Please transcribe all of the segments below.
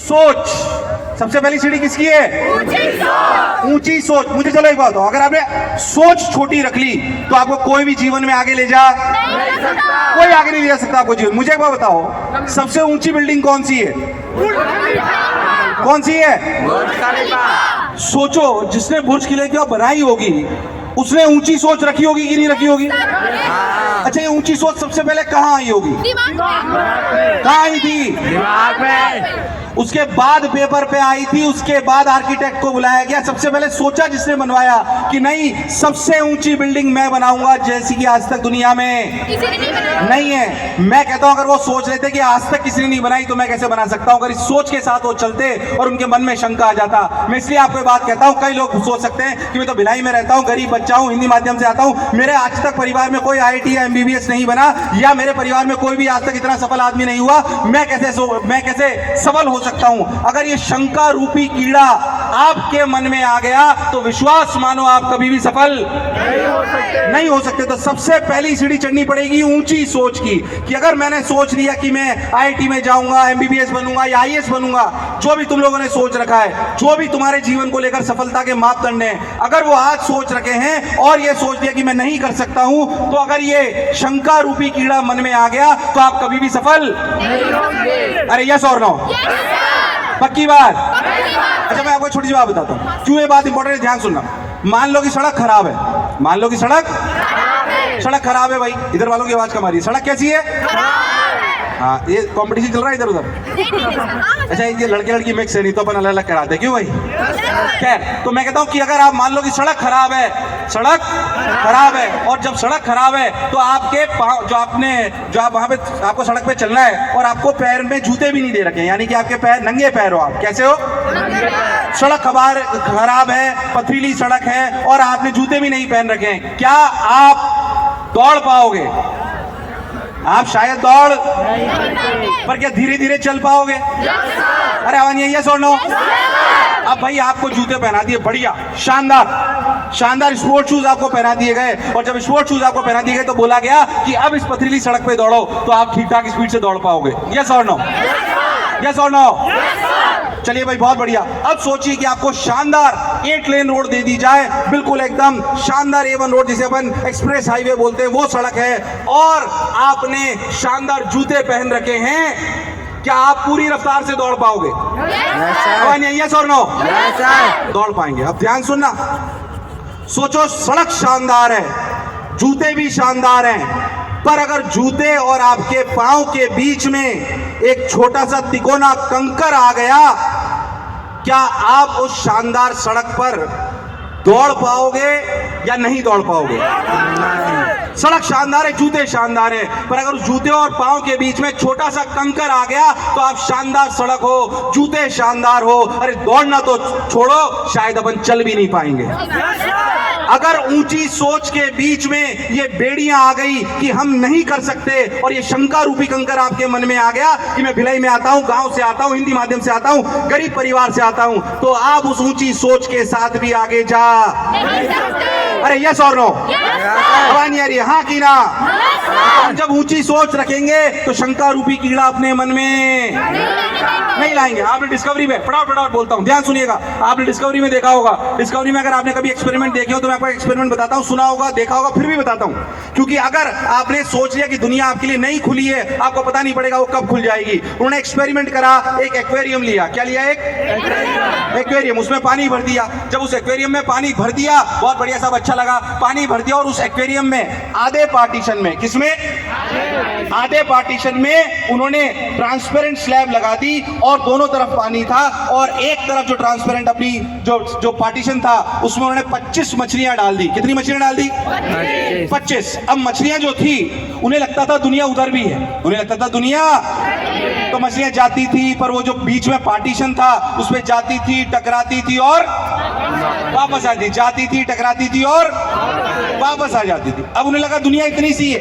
सोच। सबसे पहली सीढ़ी किसकी है? ऊंची सोच। मुझे चलो एक बात बताओ, अगर आपने सोच छोटी रख ली तो आपको कोई भी जीवन में आगे ले जा कोई आगे नहीं ले जा सकता आपको जीवन। मुझे एक बात बताओ, सबसे ऊंची बिल्डिंग कौन सी है? कौन सी है? सोचो, जिसने बुर्ज खलीफा बनाई होगी उसने ऊंची सोच रखी होगी कि नहीं रखी होगी? अच्छा, ये ऊंची सोच सबसे पहले कहाँ आई होगी? कहाँ आई थी? दिमाग में। उसके बाद पेपर पे आई थी, उसके बाद आर्किटेक्ट को बुलाया गया। सबसे पहले सोचा जिसने बनवाया कि नहीं, सबसे ऊंची बिल्डिंग मैं बनाऊंगा जैसी कि आज तक दुनिया में नहीं है। मैं कहता हूं अगर वो सोच लेते कि आज तक किसी ने नहीं बनाई तो मैं कैसे बना सकता हूं। अगर इस सोच के साथ वो चलते और उनके मन में शंका आ जाता। मैं इसलिए आपको बात कहता हूं, कई लोग सोच सकते हैं कि मैं तो भिलाई में रहता हूं, गरीब बच्चा हूं, हिंदी माध्यम से आता हूं, मेरे आज तक परिवार में कोई IIT या MBBS नहीं बना, या मेरे परिवार में कोई भी आज तक इतना सफल आदमी नहीं हुआ, मैं कैसे सफल हो सकता हूं। अगर ये शंका रूपी कीड़ा आपके मन में आ गया तो विश्वास मानो आप कभी भी सफल नहीं हो सकते। तो सबसे पहली सीढ़ी चढ़नी पड़ेगी ऊंची सोच की, कि अगर मैंने सोच लिया कि मैं IIT में जाऊंगा, MBBS बनूंगा या IAS बनूंगा, जो भी तुम लोगों ने सोच रखा है, जो भी तुम्हारे जीवन को लेकर सफलता के मापदंड हैं, अगर वो आज सोच रखे हैं और ये सोच लिया कि मैं नहीं कर सकता हूं, तो अगर ये शंका रूपी कीड़ा मन में आ गया तो आप कभी भी सफल नहीं होंगे। अरे यस और नो? पक्की बात? अच्छा, मैं आपको छोटी सी बात बताता हूँ, क्यों ये बात इंपॉर्टेंट है, ध्यान सुनना। मान लो कि सड़क खराब है, मान लो कि सड़क खराब है भाई, इधर वालों की आवाज कम आ रही है। सड़क कैसी है? हाँ, ये कंपटीशन चल रहा है इधर उधर। अच्छा, ये लड़के लड़की मिक्स है, नहीं तो अपन अलग अलग कराते, क्यों भाई? खैर, तो मैं कहता हूँ कि अगर आप मान लो कि सड़क खराब है और जब सड़क खराब है तो आपके पाँव जो आप वहां पे आपको सड़क पे चलना है और आपको पैर में जूते भी नहीं दे रखे हैं, यानी कि आपके पैर नंगे पैर हो। आप कैसे हो? सड़क खराब है, पथरीली सड़क है और आपने जूते भी नहीं पहन रखे हैं। क्या आप दौड़ पाओगे? आप शायद दौड़, पर क्या धीरे धीरे चल पाओगे? अरे आवाज नहीं है, यस और नो? अब भाई आपको जूते पहना दिए, बढ़िया, शानदार स्पोर्ट शूज आपको पहना दिए गए, और जब स्पोर्ट शूज आपको पहना दिए गए तो बोला गया कि अब इस पथरीली सड़क पे दौड़ो, तो आप ठीक ठाक स्पीड से दौड़ पाओगे। यस और नो? यस और नो? चलिए भाई, बहुत बढ़िया। अब सोचिए कि आपको शानदार 8 लेन रोड दे दी जाए, बिल्कुल एकदम शानदार A1 रोड, जिसे अपन एक्सप्रेस हाईवे बोलते हैं, वो सड़क है, और आपने शानदार जूते पहन रखे हैं। क्या आप पूरी रफ्तार से दौड़ पाओगे? यस और नो? दौड़ पाएंगे। अब ध्यान सुनना, सोचो, सड़क शानदार है, जूते भी शानदार हैं, पर अगर जूते और आपके पांव के बीच में एक छोटा सा तिकोना कंकर आ गया, क्या आप उस शानदार सड़क पर दौड़ पाओगे या नहीं दौड़ पाओगे? सड़क शानदार है, जूते शानदार है, पर अगर उस जूते और पांव के बीच में छोटा सा कंकर आ गया तो आप शानदार सड़क हो, जूते शानदार हो, अरे दौड़ना तो छोड़ो, शायद अपन चल भी नहीं पाएंगे। अगर ऊंची सोच के बीच में ये बेड़ियां आ गई कि हम नहीं कर सकते, और ये शंका रूपी कंकर आपके मन में आ गया कि मैं भिलाई में आता हूं, गांव से आता हूं, हिंदी माध्यम से आता हूं, गरीब परिवार से आता हूं, तो आप उस ऊंची सोच के साथ भी आगे जा नहीं सकते। अरे यस और नो? आवाज नहीं आ रही है? हाँ कि ना? जब ऊंची सोच रखेंगे तो शंका रूपी कीड़ा अपने मन में नहीं लाएंगे। आपने डिस्कवरी में, फटाफट बोलता हूं, ध्यान सुनिएगा, आपने डिस्कवरी में देखा होगा, डिस्कवरी में अगर आपने कभी एक्सपेरिमेंट देखे हो तो मैं आपको एक्सपेरिमेंट बताता हूं, सुना होगा, देखा होगा, फिर भी बताता हूं, क्योंकि अगर आपने सोच लिया कि दुनिया आपके लिए नहीं खुली है, आपको पता नहीं पड़ेगा वो कब खुल जाएगी। उन्होंने एक्सपेरिमेंट करा, एक एक्वेरियम लिया। क्या लिया? एक एक्वेरियम, उसमें पानी भर दिया। जब उस एक्वेरियम में पानी भर दिया, बहुत बढ़िया, सब अच्छा लगा, पानी भर दिया, और उस एक्वेरियम में आधे पार्टीशन में, किसमें? आधे पार्टीशन में उन्होंने ट्रांसपेरेंट स्लैब लगा दी, और दोनों तरफ पानी था, और एक तरफ जो ट्रांसपेरेंट अपनी जो पार्टीशन था उसमें उन्होंने 25 मछलियां डाल दी। कितनी मछलियां डाल दी? 25। अब मछलियां जो थी उन्हें लगता था दुनिया उधर भी है, उन्हें लगता था दुनिया, तो मछलियां जाती थी, पर वो जो बीच में पार्टीशन था उसमें जाती थी, टकराती थी और वापस आती, जाती थी, टकराती थी और वापस आ जाती थी। अब उन्हें लगा दुनिया इतनी सी है।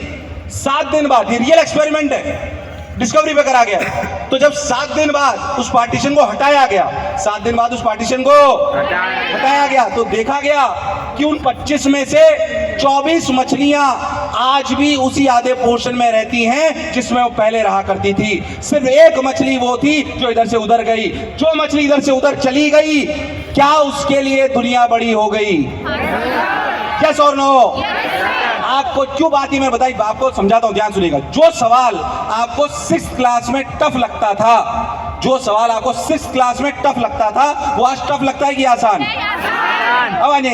7 दिन बाद, ये रियल एक्सपेरिमेंट है, डिस्कवरी पे करा गया। तो जब 7 दिन बाद उस पार्टीशन को हटाया गया, 7 दिन बाद उस पार्टीशन को हटाया गया, तो देखा गया कि उन 25 में से 24 मछलियां आज भी उसी आधे पोर्शन में रहती हैं जिसमें वो पहले रहा करती थी। सिर्फ एक मछली वो थी जो इधर से उधर गई। जो मछली इधर से उधर चली गई, क्या उसके लिए दुनिया बड़ी हो गई? यस और नो? आपको क्यों बात ही मैं बताई, आपको समझाता हूं, ध्यान सुनिएगा। जो सवाल आपको 6th क्लास में टफ लगता था, जो सवाल आपको 6th क्लास में टफ लगता था, वो आज टफ लगता है कि आसान?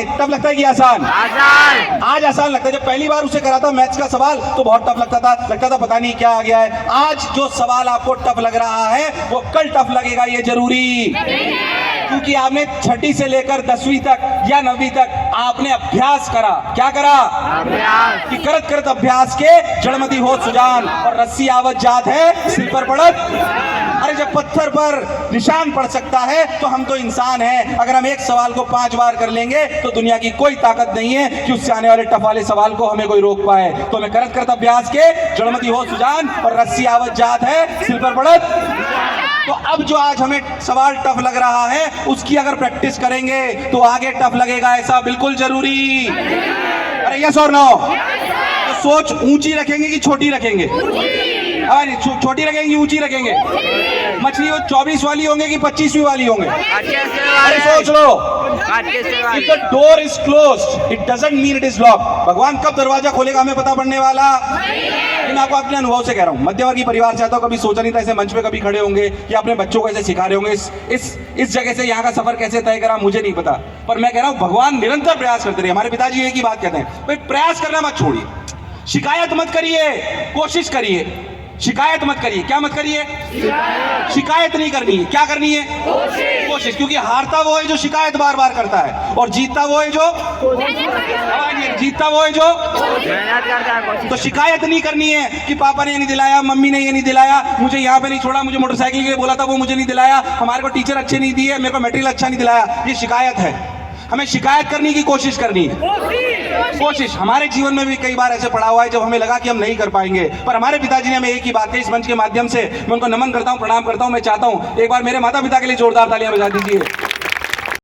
टफ लगता है कि आसान? आज आसान लगता है। जब पहली बार उसे करा था मैथ्स का सवाल तो बहुत टफ लगता था पता नहीं क्या आ गया है। आज जो सवाल आपको टफ लग रहा है वो कल टफ लगेगा, ये जरूरी, क्योंकि आपने 6ठी से लेकर 10वीं तक या 9वीं तक आपने अभ्यास करा। क्या करा? अभ्यास। कि करत करत अभ्यास के जड़मती हो सुजान, और रस्सी आवत जात है सिर पर पड़त। अरे जब पत्थर पर निशान पड़ सकता है तो हम तो इंसान हैं। अगर हम एक सवाल को 5 बार कर लेंगे तो दुनिया की कोई ताकत नहीं है कि उससे आने वाले टफ वाले सवाल को हमें कोई रोक पाए। तो हमें करत करत अभ्यास के जड़मती हो सुजान, और रस्सी आवत जात है सिर पर पड़त। तो अब जो आज हमें सवाल टफ लग रहा है उसकी अगर प्रैक्टिस करेंगे तो आगे टफ लगेगा, ऐसा बिल्कुल जरूरी। अरे यस और नो? तो सोच ऊंची रखेंगे कि छोटी रखेंगे? छोटी रखेंगे, ऊंची रखेंगे? मछली वो 24 वाली होंगे कि 25वीं वाली होंगे? अरे सोच लो। If the door is closed, it doesn't mean it is locked. भगवान कब दरवाजा खोलेगा हमें पता पड़ने वाला। मैं आपको अपने अनुभव से कह रहा हूँ, मध्यवर्गीय परिवार से आता हूँ, कभी सोचा नहीं था ऐसे मंच पे कभी खड़े होंगे या अपने बच्चों को ऐसे सिखा रहे होंगे। इस जगह से यहाँ का सफर कैसे तय करा मुझे नहीं पता, पर मैं कह रहा हूँ भगवान निरंतर प्रयास करते रहे। हमारे पिताजी एक ही बात कहते हैं, भाई प्रयास करना मत छोड़िए, शिकायत मत करिए, कोशिश करिए। शिकायत मत करिए, क्या मत करिए? शिकायत नहीं करनी है, क्या करनी है? कोशिश। क्योंकि हारता वो है जो शिकायत बार बार करता है, और जीतता वो है जो मेहनत करता है। तो शिकायत नहीं करनी है कि पापा ने ये नहीं दिलाया, मम्मी ने ये नहीं दिलाया, मुझे यहाँ पे नहीं छोड़ा, मुझे मोटरसाइकिल के लिए बोला था वो मुझे नहीं दिलाया, हमारे को टीचर अच्छे नहीं दिए, मेरे को मटेरियल अच्छा नहीं दिलाया। ये शिकायत है। हमें शिकायत करने की कोशिश करनी है। कोशिश। हमारे जीवन में भी कई बार ऐसे पड़ा हुआ है जब हमें लगा कि हम नहीं कर पाएंगे, पर हमारे पिताजी ने हमें एक ही बात कही। इस मंच के माध्यम से मैं उनको नमन करता हूं, प्रणाम करता हूं। मैं चाहता हूं एक बार मेरे माता पिता के लिए जोरदार तालियां बजा दीजिए।